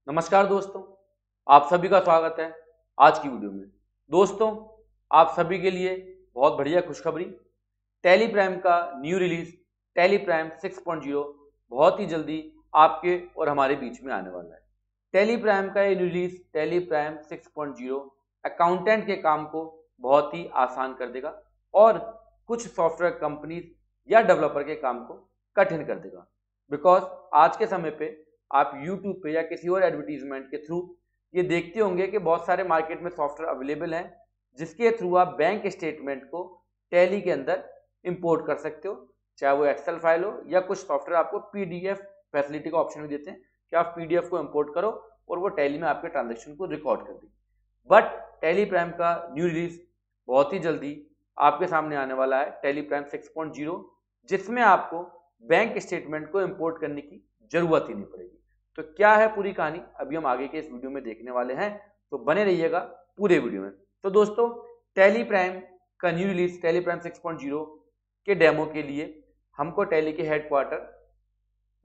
नमस्कार दोस्तों, आप सभी का स्वागत है आज की वीडियो में। दोस्तों, आप सभी के लिए बहुत बढ़िया खुशखबरी। टैली प्राइम का न्यू रिलीज टैली प्राइम 6.0 बहुत ही जल्दी आपके और हमारे बीच में आने वाला है। टैली प्राइम का ये रिलीज टैली प्राइम 6.0 अकाउंटेंट के काम को बहुत ही आसान कर देगा और कुछ सॉफ्टवेयर कंपनीज या डेवलपर के काम को कठिन कर देगा। बिकॉज आज के समय पे आप YouTube पे या किसी और एडवर्टीजमेंट के थ्रू ये देखते होंगे कि बहुत सारे मार्केट में सॉफ्टवेयर अवेलेबल हैं जिसके थ्रू आप बैंक स्टेटमेंट को टैली के अंदर इंपोर्ट कर सकते हो, चाहे वो एक्सेल फाइल हो या कुछ सॉफ्टवेयर आपको पीडीएफ फैसिलिटी का ऑप्शन भी देते हैं कि आप पीडीएफ को इंपोर्ट करो और वो टैली में आपके ट्रांजेक्शन को रिकॉर्ड कर देगी। बट टैली प्राइम का न्यू रिलीज बहुत ही जल्दी आपके सामने आने वाला है, टैली प्राइम 6.0, जिसमें आपको बैंक स्टेटमेंट को इंपोर्ट करने की जरूरत ही नहीं पड़ेगी। तो क्या है पूरी कहानी, अभी हम आगे के इस वीडियो में देखने वाले हैं, तो बने रहिएगा पूरे वीडियो में। तो दोस्तों, टैली प्राइम का न्यू रिलीज टैली प्राइम 6.0 के डेमो के लिए हमको टैली के हेडक्वार्टर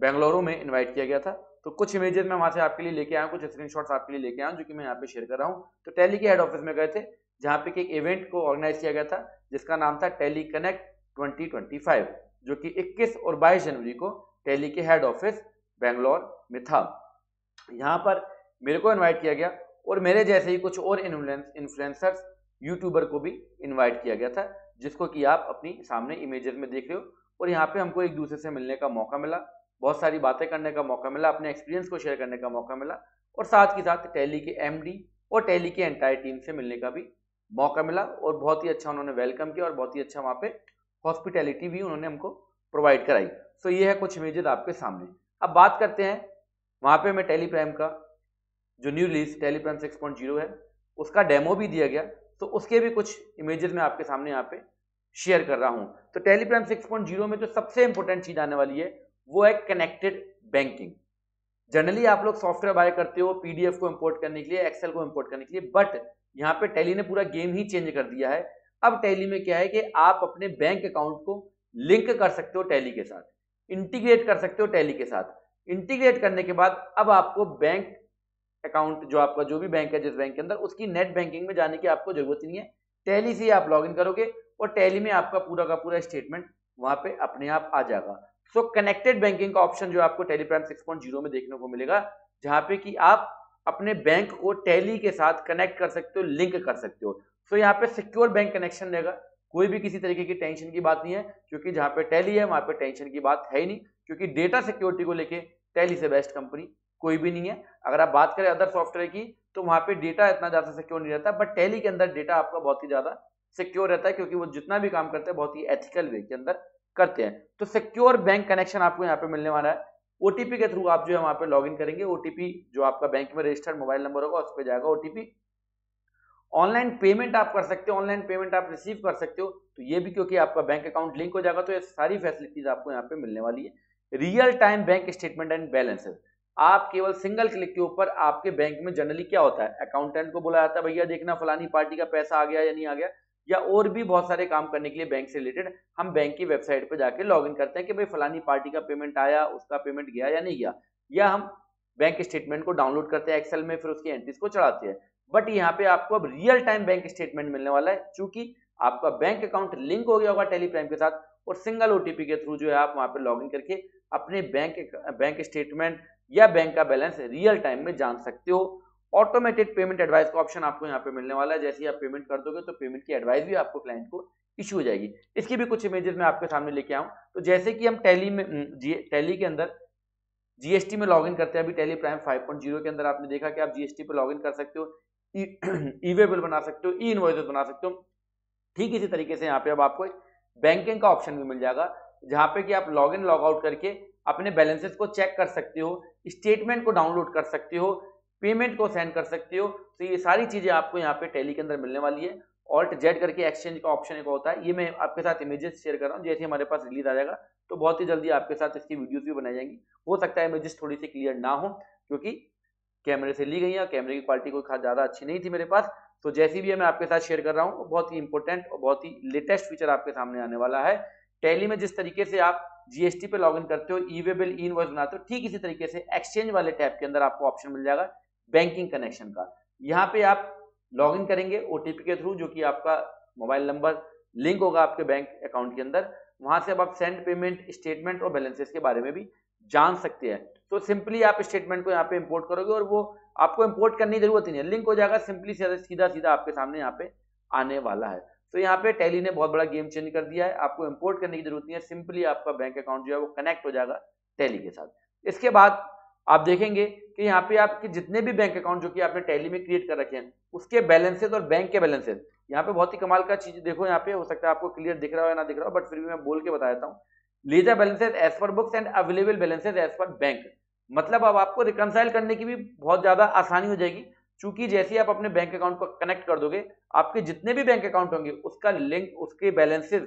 बेंगलुरु में इनवाइट किया गया था। तो कुछ इमेजेस मैं वहां से आपके लिए लेके आया हूं, कुछ स्क्रीनशॉट्स आपके लिए लेके आया हूं जो कि मैं यहाँ पे शेयर कर रहा हूं। तो टैली के हेड ऑफिस में गए थे जहाँ पे एक इवेंट को ऑर्गेनाइज किया गया था जिसका नाम था टैली कनेक्ट 2025, जो कि 21 और 22 जनवरी को टैली के हेड ऑफिस बेंगलोर में था। यहाँ पर मेरे को इनवाइट किया गया और मेरे जैसे ही कुछ और इन्फ्लुएंसर्स यूट्यूबर को भी इनवाइट किया गया था, जिसको कि आप अपनी सामने इमेजेस में देख रहे हो। और यहाँ पे हमको एक दूसरे से मिलने का मौका मिला, बहुत सारी बातें करने का मौका मिला, अपने एक्सपीरियंस को शेयर करने का मौका मिला और साथ ही साथ टैली के एमडी और टैली के एंटायर टीम से मिलने का भी मौका मिला। और बहुत ही अच्छा उन्होंने वेलकम किया और बहुत ही अच्छा वहाँ पे हॉस्पिटैलिटी भी उन्होंने हमको प्रोवाइड कराई। सो ये है कुछ इमेजेस आपके सामने। अब बात करते हैं वहाँ पे मैं टैली प्राइम का जो न्यू रिलीज टैली प्राइम 6.0 है उसका डेमो भी दिया गया, तो उसके भी कुछ इमेजेस मैं आपके सामने यहाँ पे शेयर कर रहा हूँ। तो टैली प्राइम 6.0 में जो सबसे इंपॉर्टेंट चीज आने वाली है वो है कनेक्टेड बैंकिंग। जनरली आप लोग सॉफ्टवेयर बाय करते हो पीडीएफ को इंपोर्ट करने के लिए, एक्सेल को इंपोर्ट करने के लिए, बट यहाँ पे टैली ने पूरा गेम ही चेंज कर दिया है। अब टैली में क्या है कि आप अपने बैंक अकाउंट को लिंक कर सकते हो टैली के साथ, इंटीग्रेट कर सकते हो टैली के साथ। इंटीग्रेट करने के बाद अब आपको बैंक अकाउंट जो आपका जो भी बैंक है जिस बैंक के अंदर, उसकी नेट बैंकिंग में जाने की आपको जरूरत ही नहीं है। टैली से आप लॉगिन करोगे और टैली में आपका पूरा का पूरा स्टेटमेंट वहां पे अपने आप आ जाएगा। सो कनेक्टेड बैंकिंग का ऑप्शन जो आपको टैली प्राइम 6.0 में देखने को मिलेगा, जहां पे कि आप अपने बैंक को टैली के साथ कनेक्ट कर सकते हो, लिंक कर सकते हो। सो यहाँ पे सिक्योर बैंक कनेक्शन रहेगा, कोई भी किसी तरीके की टेंशन की बात नहीं है, क्योंकि जहां पे टैली है वहां पे टेंशन की बात है ही नहीं, क्योंकि डेटा सिक्योरिटी को लेके टैली से बेस्ट कंपनी कोई भी नहीं है। अगर आप बात करें अदर सॉफ्टवेयर की तो वहां पे डेटा इतना ज्यादा सिक्योर नहीं रहता, बट टैली के अंदर डेटा आपका बहुत ही ज्यादा सिक्योर रहता है, क्योंकि वो जितना भी काम करते हैं बहुत ही एथिकल वे के अंदर करते हैं। तो सिक्योर बैंक कनेक्शन आपको यहाँ पे मिलने वाला है। ओटीपी के थ्रू आप जो है वहां पे लॉग इन करेंगे, ओटीपी जो आपका बैंक में रजिस्टर्ड मोबाइल नंबर होगा उस पर जाएगा ओटीपी। ऑनलाइन पेमेंट आप कर सकते हो, ऑनलाइन पेमेंट आप रिसीव कर सकते हो, तो ये भी क्योंकि आपका बैंक अकाउंट लिंक हो जाएगा, तो ये सारी फैसिलिटीज आपको यहाँ पे मिलने वाली है। Real time bank statement and balances आप केवल सिंगल क्लिक के ऊपर आपके बैंक में जनरली क्या होता है, अकाउंटेंट को बुलाया जाता है, भैया देखना फलानी पार्टी का पैसा आ गया या नहीं आ गया, या और भी बहुत सारे काम करने के लिए बैंक से रिलेटेड हम बैंक की वेबसाइट पर जाके लॉग इन करते हैं कि भाई फलानी पार्टी का पेमेंट आया, उसका पेमेंट गया या नहीं गया, या हम बैंक स्टेटमेंट को डाउनलोड करते हैं एक्सेल में, फिर उसकी एंट्रीज को चढ़ाते हैं। बट यहाँ पे आपको अब रियल टाइम बैंक स्टेटमेंट मिलने वाला है, क्योंकि आपका बैंक अकाउंट लिंक हो गया होगा टेली प्राइम के साथ, और सिंगल ओटीपी के थ्रू जो है आप वहां पे लॉगिन करके अपने बैंक स्टेटमेंट या बैंक का बैलेंस रियल टाइम में जान सकते हो। ऑटोमेटेड पेमेंट एडवाइस का ऑप्शन आपको यहाँ पे मिलने वाला है, जैसे ही आप पेमेंट कर दोगे तो पेमेंट की एडवाइस भी आपको क्लाइंट को इशू हो जाएगी। इसकी भी कुछ इमेजेस मैं आपके सामने लेके आऊँ। तो जैसे कि हम टैली के अंदर जीएसटी में लॉगिन करते हैं, अभी टैली प्राइम 5.0 के अंदर आपने देखा कि आप जीएसटी पे लॉगिन कर सकते हो, ई वे बिल बना सकते हो, ई इनवॉइसेस बना सकते हो। ठीक इसी तरीके से यहाँ पे अब आपको बैंकिंग का ऑप्शन भी मिल जाएगा, जहां पे कि आप लॉग इन लॉग आउट करके अपने बैलेंसेस को चेक कर सकते हो, स्टेटमेंट को डाउनलोड कर सकते हो, पेमेंट को सेंड कर सकते हो। तो ये सारी चीजें आपको यहाँ पे टैली के अंदर मिलने वाली है। ऑल्ट जेड करके एक्सचेंज का ऑप्शन एक होता है, ये मैं आपके साथ इमेजेस शेयर कर रहा हूँ, जैसे हमारे पास रिलीज आ जाएगा तो बहुत ही जल्दी आपके साथ इसकी वीडियोस भी बनाई जाएंगी। हो सकता है इमेजेस थोड़ी सी क्लियर ना हो, क्योंकि कैमरे से ली गई है, कैमरे की क्वालिटी कोई खास ज्यादा अच्छी नहीं थी मेरे पास। तो जैसी भी है मैं आपके साथ शेयर कर रहा हूँ, बहुत ही इंपॉर्टेंट और बहुत ही लेटेस्ट फीचर आपके सामने आने वाला है। टैली में जिस तरीके से आप जीएसटी पे लॉगिन करते हो, ई वे बिल, ई इनवॉइस बनाते हो, ठीक इसी तरीके से एक्सचेंज वाले टैब के अंदर आपको ऑप्शन मिल जाएगा बैंकिंग कनेक्शन का। यहाँ पे आप लॉगिन करेंगे ओटीपी के थ्रू, जो कि आपका मोबाइल नंबर लिंक होगा आपके बैंक अकाउंट के अंदर। वहां से अब आप सेंड पेमेंट, स्टेटमेंट और बैलेंसेस के बारे में भी जान सकते हैं। तो सिंपली आप स्टेटमेंट को यहाँ पे इंपोर्ट करोगे और वो आपको इंपोर्ट करने की जरूरत ही नहीं है, लिंक हो जाएगा, सिंपली सीधा सीधा आपके सामने यहाँ पे आने वाला है। तो यहाँ पे टैली ने बहुत बड़ा गेम चेंज कर दिया है, आपको इंपोर्ट करने की जरूरत नहीं है, सिंपली आपका बैंक अकाउंट जो है वो कनेक्ट हो जाएगा टैली के साथ। इसके बाद आप देखेंगे कि यहाँ पे आपके जितने भी बैंक अकाउंट जो कि आपने टैली में क्रिएट कर रखे हैं उसके बैलेंसेस और बैंक के बैलेंसेस, यहाँ पे बहुत ही कमाल का चीज देखो, यहाँ पे हो सकता है आपको क्लियर दिख रहा हो या ना दिख रहा हो, बट फिर भी मैं बोल के बता देता हूँ। Ledger balances as per books and available balances as per bank. मतलब अब आपको रिकंसाइल करने की भी बहुत ज्यादा आसानी हो जाएगी, क्योंकि जैसे ही आप अपने बैंक अकाउंट को कनेक्ट कर दोगे, आपके जितने भी बैंक अकाउंट होंगे उसका लिंक, उसके बैलेंसेस,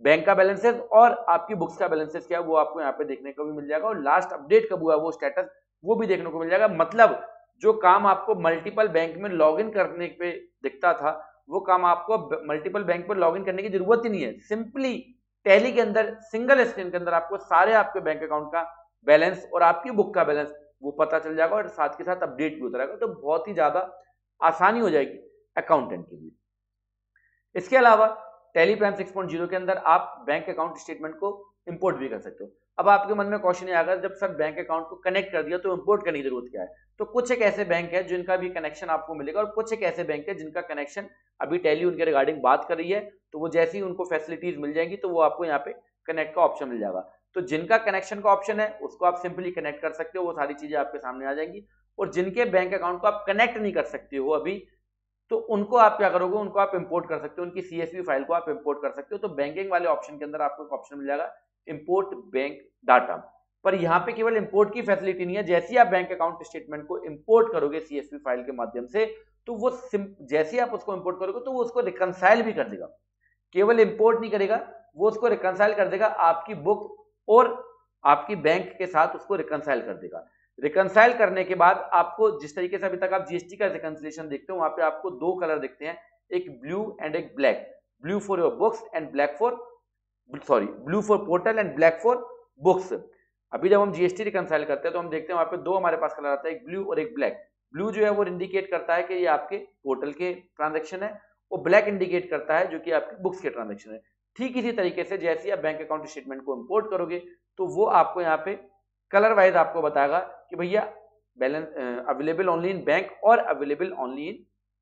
बैंक का बैलेंसेस और आपकी बुक्स का बैलेंसेस क्या है वो आपको यहाँ पे देखने को भी मिल जाएगा, और लास्ट अपडेट कब हुआ वो स्टेटस वो भी देखने को मिल जाएगा। मतलब जो काम आपको मल्टीपल बैंक में लॉगिन करने पे दिखता था, वो काम आपको मल्टीपल बैंक पर लॉगिन करने की जरूरत ही नहीं है। सिंपली टैली के अंदर सिंगल स्क्रीन के अंदर आपको सारे आपके बैंक अकाउंट का बैलेंस और आपकी बुक का बैलेंस वो पता चल जाएगा, और साथ के साथ अपडेट भी होता रहेगा। तो बहुत ही ज्यादा आसानी हो जाएगी अकाउंटेंट के लिए। इसके अलावा टैली प्राइम 6.0 के अंदर आप बैंक अकाउंट स्टेटमेंट को इंपोर्ट भी कर सकते हो। अब आपके मन में क्वेश्चन ये आएगा, जब सर बैंक अकाउंट को कनेक्ट कर दिया तो इंपोर्ट करने की जरूरत क्या है? तो कुछ एक ऐसे बैंक है जिनका भी कनेक्शन आपको मिलेगा, और कुछ एक ऐसे बैंक है जिनका कनेक्शन अभी टैली उनके रिगार्डिंग बात कर रही है, तो वो जैसे ही उनको फैसिलिटीज मिल जाएंगी तो वो आपको यहाँ पे कनेक्ट का ऑप्शन मिल जाएगा। तो जिनका कनेक्शन का ऑप्शन है उसको आप सिंपली कनेक्ट कर सकते हो, वो सारी चीजें आपके सामने आ जाएंगी। और जिनके बैंक अकाउंट को आप कनेक्ट नहीं कर सकते हो अभी, तो उनको आप क्या करोगे, उनको आप इंपोर्ट कर सकते हो, उनकी CSV फाइल को आप इंपोर्ट कर सकते हो। तो बैंकिंग वाले ऑप्शन के अंदर आपको एक ऑप्शन मिल जाएगा इंपोर्ट बैंक डाटा। पर यहाँ पे केवल इंपोर्ट की फैसिलिटी नहीं है, जैसे ही आप बैंक अकाउंट स्टेटमेंट को इंपोर्ट करोगे CSV फाइल के माध्यम से, तो वो जैसे ही आप उसको इंपोर्ट करोगे तो वो उसको रिकंसाइल भी कर देगा। केवल इंपोर्ट नहीं करेगा, वो उसको रिकंसाइल कर देगा, आपकी बुक और आपकी बैंक के साथ उसको रिकंसाइल कर देगा। रिकंसाइल करने के बाद आपको जिस तरीके से अभी तक आप जीएसटी का रिकंसिलेशन देखते हो, वहां पे आपको दो कलर दिखते हैं, एक ब्लू एंड एक black. Blue for your books and black for blue for portal and black for books. अभी जब हम जीएसटी रिकंसाइल करते हैं तो हम देखते हैं वहां पे दो हमारे पास कलर आता है, एक ब्लू और एक ब्लैक। ब्लू जो है वो इंडिकेट करता है कि ये आपके पोर्टल के ट्रांजेक्शन है, और ब्लैक इंडिकेट करता है जो कि आपकी बुक्स के ट्रांजेक्शन है। ठीक इसी तरीके से जैसे ही आप बैंक अकाउंट स्टेटमेंट को इंपोर्ट करोगे तो वो आपको यहाँ पे कलर वाइज आपको बताएगा कि भैया balance available only in bank और अवेलेबल ओनली इन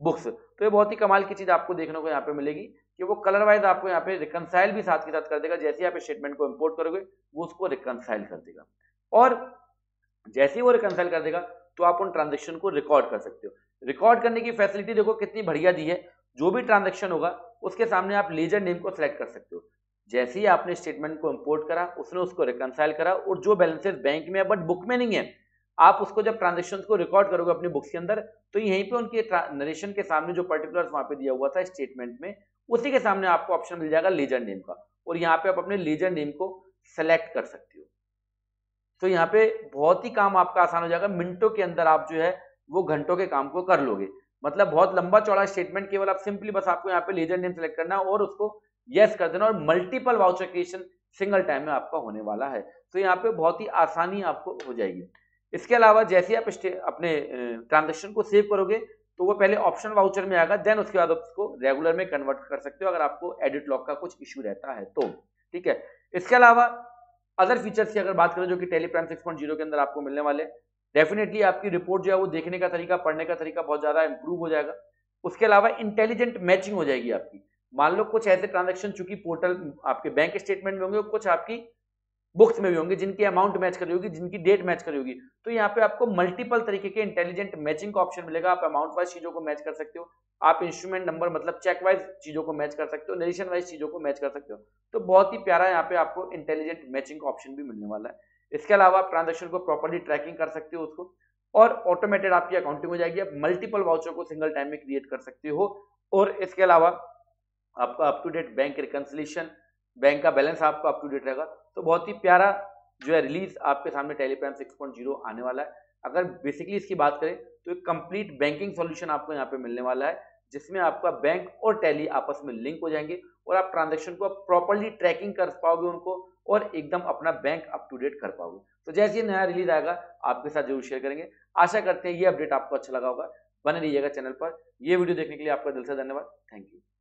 बुक्स। तो ये बहुत ही कमाल की चीज आपको देखने को यहाँ पे मिलेगी कि वो कलर वाइज आपको यहाँ पे रिकंसाइल भी साथ के साथ कर देगा। जैसे ही आप स्टेटमेंट को इंपोर्ट करोगे वो उसको रिकंसाइल कर देगा, और जैसे ही वो रिकंसाइल कर देगा तो आप उन ट्रांजेक्शन को रिकॉर्ड कर सकते हो। रिकॉर्ड करने की फैसिलिटी देखो कितनी बढ़िया दी है। जो भी ट्रांजेक्शन होगा उसके सामने आप लेजर नेम को सिलेक्ट कर सकते हो। जैसे ही आपने स्टेटमेंट को इंपोर्ट करा, उसने उसको रिकंसाइल करा, और जो बैलेंसेस बैंक में है बट बुक में नहीं है, आप उसको जब ट्रांजेक्शन को रिकॉर्ड करोगे अपनी बुक्स के अंदर, तो यहीं पे उनके नरेशन के सामने जो पर्टिकुलर्स वहां पे दिया हुआ था स्टेटमेंट में, उसी के सामने आपको ऑप्शन मिल जाएगा लेजर नेम का, और यहाँ पे आप अपने लेजर नेम को सेलेक्ट कर सकते हो। तो यहाँ पे बहुत ही काम आपका आसान हो जाएगा, मिनटों के अंदर आप जो है वो घंटों के काम को कर लोगे। मतलब बहुत लंबा चौड़ा स्टेटमेंट केवल आप सिंपली बस आपको यहाँ पे लेजर नेम सेलेक्ट करना और उसको यस कर देना, और multiple voucher creation single time में आपका होने वाला है। तो यहाँ पे बहुत ही आसानी आपको हो जाएगी। इसके अलावा जैसे आप अपने ट्रांजेक्शन को सेव करोगे तो वो पहले ऑप्शन वाउचर में आएगा, देन उसके बाद उसको रेगुलर में कन्वर्ट कर सकते हो अगर आपको एडिट लॉक का कुछ इश्यू रहता है तो, ठीक है। इसके अलावा अदर फीचर्स की अगर बात करें जो कि टैली प्राइम 6.0 के अंदर आपको मिलने वाले, डेफिनेटली आपकी रिपोर्ट जो है वो देखने का तरीका, पढ़ने का तरीका बहुत ज्यादा इंप्रूव हो जाएगा। उसके अलावा इंटेलिजेंट मैचिंग हो जाएगी आपकी। मान लो कुछ ऐसे ट्रांजेक्शन चूंकि पोर्टल आपके बैंक स्टेटमेंट में होंगे, कुछ आपकी बुक्स में भी होंगे जिनकी अमाउंट मैच करी होगी, जिनकी डेट मैच करी होगी, तो यहाँ पे आपको मल्टीपल तरीके के इंटेलिजेंट मैचिंग का ऑप्शन मिलेगा। आप अमाउंट वाइज चीजों को मैच कर सकते हो, आप इंस्ट्रूमेंट नंबर मतलब चेक वाइज चीजों को मैच कर सकते हो, नरेशन वाइज चीजों को मैच कर सकते हो। तो बहुत ही प्यारा यहाँ पे आपको इंटेलिजेंट मैचिंग का ऑप्शन भी मिलने वाला है। इसके अलावा आप ट्रांजेक्शन को प्रॉपर्ली ट्रैकिंग कर सकते हो उसको, और ऑटोमेटेड आपकी अकाउंटिंग हो जाएगी। आप मल्टीपल वाउचर को सिंगल टाइम में क्रिएट कर सकते हो, और इसके अलावा आपका up to date bank reconciliation, bank का बैलेंस आपका अप टू डेट रहेगा। तो बहुत ही प्यारा जो है रिलीज आपके सामने टैली प्राइम 6.0 आने वाला है। अगर बेसिकली इसकी बात करें तो एक कंप्लीट बैंकिंग सॉल्यूशन आपको यहाँ पे मिलने वाला है, जिसमें आपका बैंक और टैली आपस में लिंक हो जाएंगे, और आप ट्रांजैक्शन को आप प्रॉपरली ट्रैकिंग कर पाओगे उनको, और एकदम अपना बैंक अप टू डेट कर पाओगे। तो जैसे ही नया रिलीज आएगा आपके साथ जरूर शेयर करेंगे। आशा करते हैं ये अपडेट आपको अच्छा लगा होगा। बने रहिएगा चैनल पर। ये वीडियो देखने के लिए आपका दिल से धन्यवाद। Thank you.